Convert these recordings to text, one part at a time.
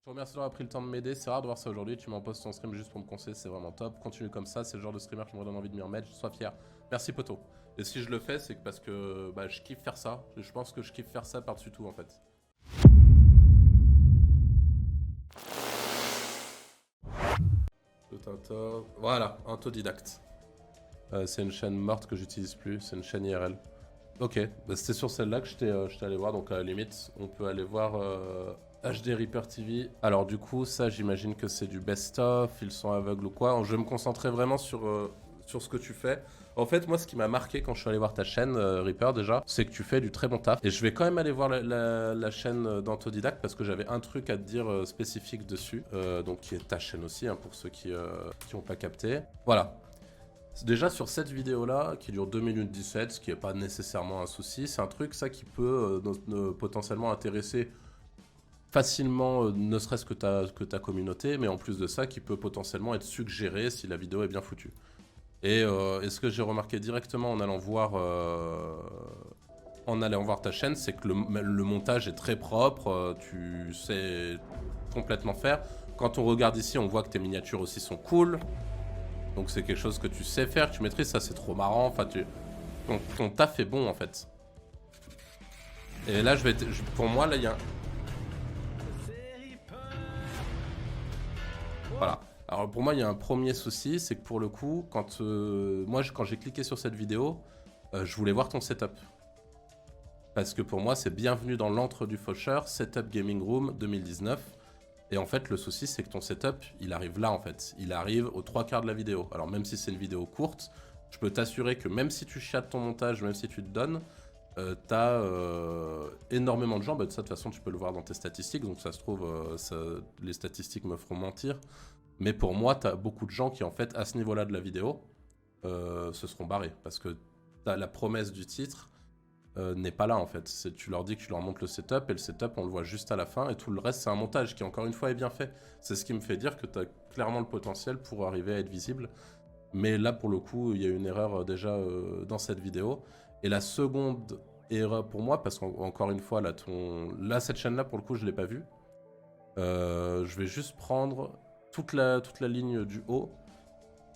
Je te remercie d'avoir pris le temps de m'aider, c'est rare de voir ça aujourd'hui, tu m'en poses ton stream juste pour me conseiller, c'est vraiment top. Continue comme ça, c'est le genre de streamer qui me donne envie de m'y remettre, sois fier. Merci poto. Et si je le fais, c'est parce que je kiffe faire ça, je pense que je kiffe faire ça par-dessus tout en fait. Voilà, autodidacte. C'est une chaîne morte que j'utilise plus, c'est une chaîne IRL. Ok, c'était sur celle-là que j'étais allé voir, donc à la limite, on peut aller voir HD Reaper TV. Alors du coup, ça j'imagine que c'est du best-of, ils sont aveugles ou quoi. Je vais me concentrer vraiment sur ce que tu fais. En fait, moi, ce qui m'a marqué quand je suis allé voir ta chaîne, Reaper, déjà, c'est que tu fais du très bon taf. Et je vais quand même aller voir la chaîne d'Autodidacte parce que j'avais un truc à te dire spécifique dessus. Donc, qui est ta chaîne aussi, hein, pour ceux qui n'ont pas capté. Voilà. Déjà sur cette vidéo là, qui dure 2 minutes 17, ce qui n'est pas nécessairement un souci, c'est un truc ça qui peut potentiellement intéresser facilement ne serait-ce que ta communauté, mais en plus de ça qui peut potentiellement être suggéré si la vidéo est bien foutue. Et ce que j'ai remarqué directement en allant voir ta chaîne, c'est que le montage est très propre, tu sais complètement faire. Quand on regarde ici, on voit que tes miniatures aussi sont cool. Donc c'est quelque chose que tu sais faire, que tu maîtrises, ça c'est trop marrant. Enfin, ton taf est bon en fait. Et là, pour moi, là, il y a Voilà. Alors pour moi, il y a un premier souci, c'est que pour le coup, quand j'ai cliqué sur cette vidéo, je voulais voir ton setup. Parce que pour moi, c'est bienvenue dans l'antre du faucheur, Setup Gaming Room 2019. Et en fait, le souci, c'est que ton setup, il arrive là, en fait. Il arrive aux 3/4 de la vidéo. Alors, même si c'est une vidéo courte, je peux t'assurer que même si tu chiates ton montage, même si tu te donnes, t'as énormément de gens. De toute façon, tu peux le voir dans tes statistiques. Donc, ça se trouve, les statistiques me feront mentir. Mais pour moi, t'as beaucoup de gens qui, en fait, à ce niveau-là de la vidéo, se seront barrés. Parce que la promesse du titre n'est pas là en fait. Tu leur dis que tu leur montres le setup et le setup on le voit juste à la fin et tout le reste c'est un montage qui encore une fois est bien fait. C'est ce qui me fait dire que tu as clairement le potentiel pour arriver à être visible. Mais là pour le coup il y a une erreur déjà dans cette vidéo. Et la seconde erreur pour moi, parce qu'encore une fois là cette chaîne là pour le coup je l'ai pas vue. Je vais juste prendre toute la ligne du haut.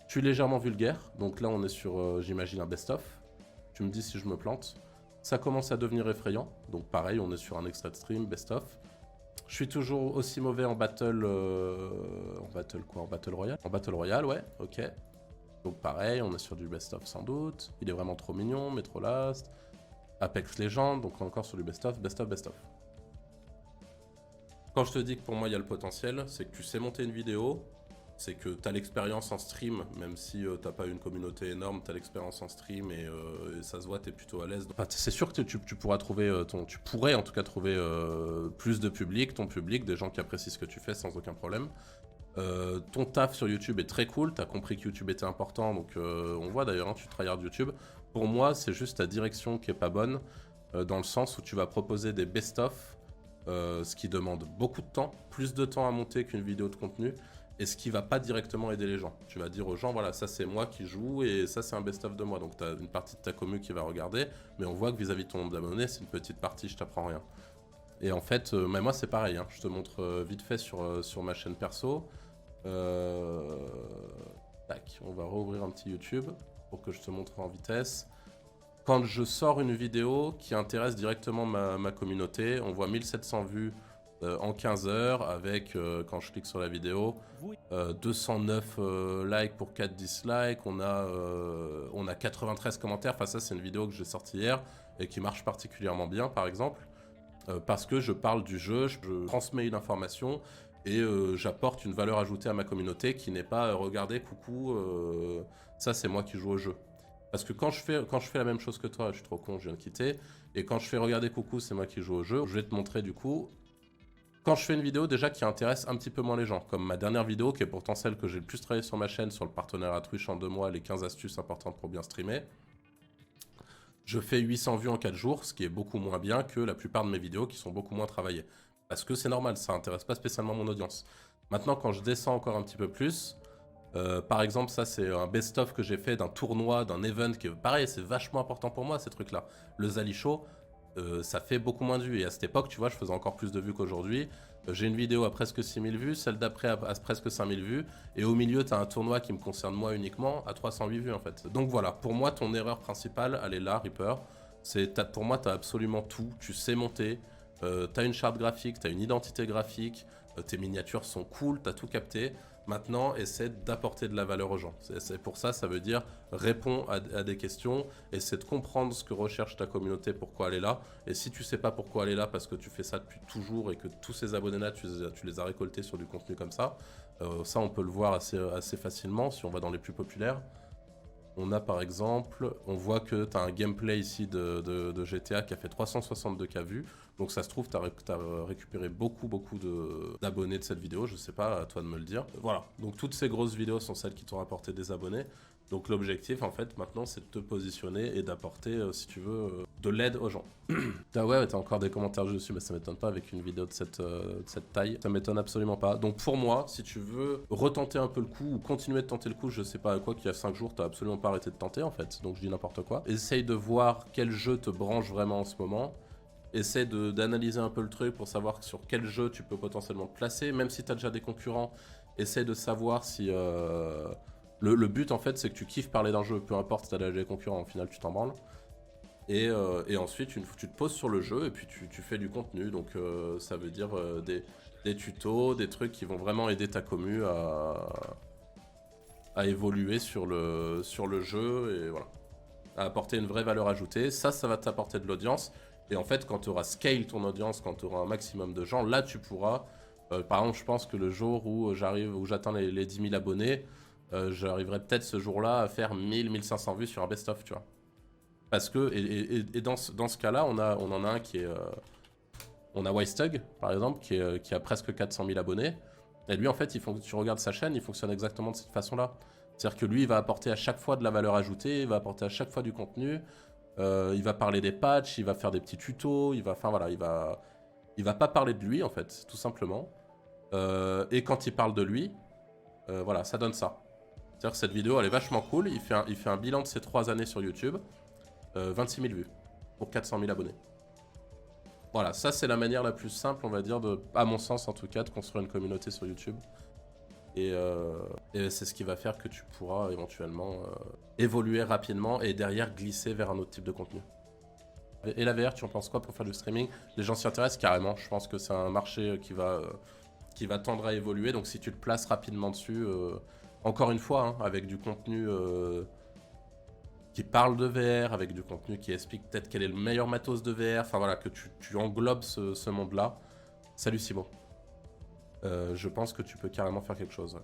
Tu es légèrement vulgaire, donc là on est sur j'imagine un best-of. Tu me dis si je me plante. Ça commence à devenir effrayant, donc pareil, on est sur un extrait de stream, best-of. Je suis toujours aussi mauvais en battle... en battle quoi? En battle royale? En battle royale, ouais, ok. Donc pareil, on est sur du best-of sans doute. Il est vraiment trop mignon, mais trop last. Apex Legends, donc encore sur du best-of, best-of, best-of. Quand je te dis que pour moi il y a le potentiel, c'est que tu sais monter une vidéo, c'est que tu as l'expérience en stream, même si t'as pas une communauté énorme, tu as l'expérience en stream et ça se voit, tu es plutôt à l'aise. Enfin, c'est sûr que tu pourras trouver tu pourrais en tout cas trouver plus de public, ton public, des gens qui apprécient ce que tu fais sans aucun problème. Ton taf sur YouTube est très cool, tu as compris que YouTube était important, donc on voit d'ailleurs, hein, tu tryhard YouTube. Pour moi, c'est juste ta direction qui est pas bonne, dans le sens où tu vas proposer des best-of, ce qui demande beaucoup de temps, plus de temps à monter qu'une vidéo de contenu. Et ce qui va pas directement aider les gens. Tu vas dire aux gens, voilà, ça c'est moi qui joue et ça c'est un best-of de moi. Donc tu as une partie de ta commu qui va regarder, mais on voit que vis-à-vis de ton nombre d'abonnés, c'est une petite partie, je t'apprends rien. Et en fait, mais moi c'est pareil, hein. Je te montre vite fait sur ma chaîne perso. Tac, on va rouvrir un petit YouTube pour que je te montre en vitesse. Quand je sors une vidéo qui intéresse directement ma communauté, on voit 1700 vues en 15 heures avec, quand je clique sur la vidéo, 209 likes pour 4 dislikes, on a 93 commentaires. Enfin ça c'est une vidéo que j'ai sortie hier et qui marche particulièrement bien par exemple, parce que je parle du jeu, je transmets une information et j'apporte une valeur ajoutée à ma communauté qui n'est pas regardez coucou, ça c'est moi qui joue au jeu. Parce que quand je fais la même chose que toi, je suis trop con, je viens de quitter, et quand je fais regarder coucou c'est moi qui joue au jeu, je vais te montrer du coup quand je fais une vidéo déjà qui intéresse un petit peu moins les gens, comme ma dernière vidéo qui est pourtant celle que j'ai le plus travaillé sur ma chaîne, sur le partenariat Twitch en 2 mois, les 15 astuces importantes pour bien streamer. Je fais 800 vues en 4 jours, ce qui est beaucoup moins bien que la plupart de mes vidéos qui sont beaucoup moins travaillées. Parce que c'est normal, ça intéresse pas spécialement mon audience. Maintenant quand je descends encore un petit peu plus, par exemple ça c'est un best-of que j'ai fait d'un tournoi, d'un event qui est pareil, c'est vachement important pour moi ces trucs là. Le Zali Show, ça fait beaucoup moins de vues. Et à cette époque, tu vois, je faisais encore plus de vues qu'aujourd'hui. J'ai une vidéo à presque 6000 vues, celle d'après à presque 5000 vues, et au milieu, tu as un tournoi qui me concerne moi uniquement à 308 vues en fait. Donc voilà, pour moi, ton erreur principale, elle est là, Reaper. Pour moi, tu as absolument tout, tu sais monter, tu as une charte graphique, tu as une identité graphique, tes miniatures sont cool, tu as tout capté. Maintenant, essaie d'apporter de la valeur aux gens. C'est pour ça, ça veut dire réponds à des questions, essaie de comprendre ce que recherche ta communauté, pourquoi elle est là. Et si tu sais pas pourquoi elle est là, parce que tu fais ça depuis toujours et que tous ces abonnés-là, tu les as récoltés sur du contenu comme ça, ça on peut le voir assez facilement si on va dans les plus populaires. On a par exemple, on voit que tu as un gameplay ici de GTA qui a fait 362K vues. Donc ça se trouve, tu as récupéré beaucoup d'abonnés de cette vidéo. Je sais pas, à toi de me le dire. Voilà, donc toutes ces grosses vidéos sont celles qui t'ont rapporté des abonnés. Donc l'objectif en fait maintenant c'est de te positionner et d'apporter, si tu veux, de l'aide aux gens. Ah ouais, t'as encore des commentaires dessus, mais ça m'étonne pas avec une vidéo de cette taille. Ça m'étonne absolument pas. Donc pour moi, si tu veux retenter un peu le coup ou continuer de tenter le coup, je sais pas à quoi qu'il y a 5 jours, t'as absolument pas arrêté de tenter en fait. Donc je dis n'importe quoi. Essaye de voir quel jeu te branche vraiment en ce moment. Essaie d'analyser un peu le truc pour savoir sur quel jeu tu peux potentiellement te placer. Même si t'as déjà des concurrents, essaie de savoir si... Le but en fait c'est que tu kiffes parler d'un jeu, peu importe si t'as déjà des concurrents, au final tu t'en branles. Et ensuite tu te poses sur le jeu et puis tu fais du contenu. Donc ça veut dire des tutos, des trucs qui vont vraiment aider ta commu à évoluer sur le jeu et voilà. À apporter une vraie valeur ajoutée. Ça va t'apporter de l'audience. Et en fait quand tu auras scale ton audience, quand tu auras un maximum de gens, là tu pourras... par exemple je pense que le jour où j'atteins les 10 000 abonnés, j'arriverai peut-être ce jour-là à faire 1000-1500 vues sur un best-of, tu vois. Parce que, et dans ce cas-là, on en a un qui est... on a Wystug, par exemple, qui a presque 400 000 abonnés. Et lui, en fait, tu regardes sa chaîne, il fonctionne exactement de cette façon-là. C'est-à-dire que lui, il va apporter à chaque fois de la valeur ajoutée, il va apporter à chaque fois du contenu, il va parler des patchs, il va faire des petits tutos, enfin voilà, il va pas parler de lui, en fait, tout simplement. Et quand il parle de lui, voilà, ça donne ça. C'est-à-dire que cette vidéo, elle est vachement cool. Il fait un bilan de ses 3 années sur YouTube. 26 000 vues pour 400 000 abonnés. Voilà, ça c'est la manière la plus simple, on va dire, à mon sens en tout cas, de construire une communauté sur YouTube. Et c'est ce qui va faire que tu pourras éventuellement évoluer rapidement et derrière glisser vers un autre type de contenu. Et la VR, tu en penses quoi pour faire du streaming? Les gens s'y intéressent carrément. Je pense que c'est un marché qui va tendre à évoluer. Donc si tu te places rapidement dessus, encore une fois, hein, avec du contenu qui parle de VR, avec du contenu qui explique peut-être quel est le meilleur matos de VR, enfin voilà, que tu englobes ce monde-là. Salut Simon. Je pense que tu peux carrément faire quelque chose. Ouais.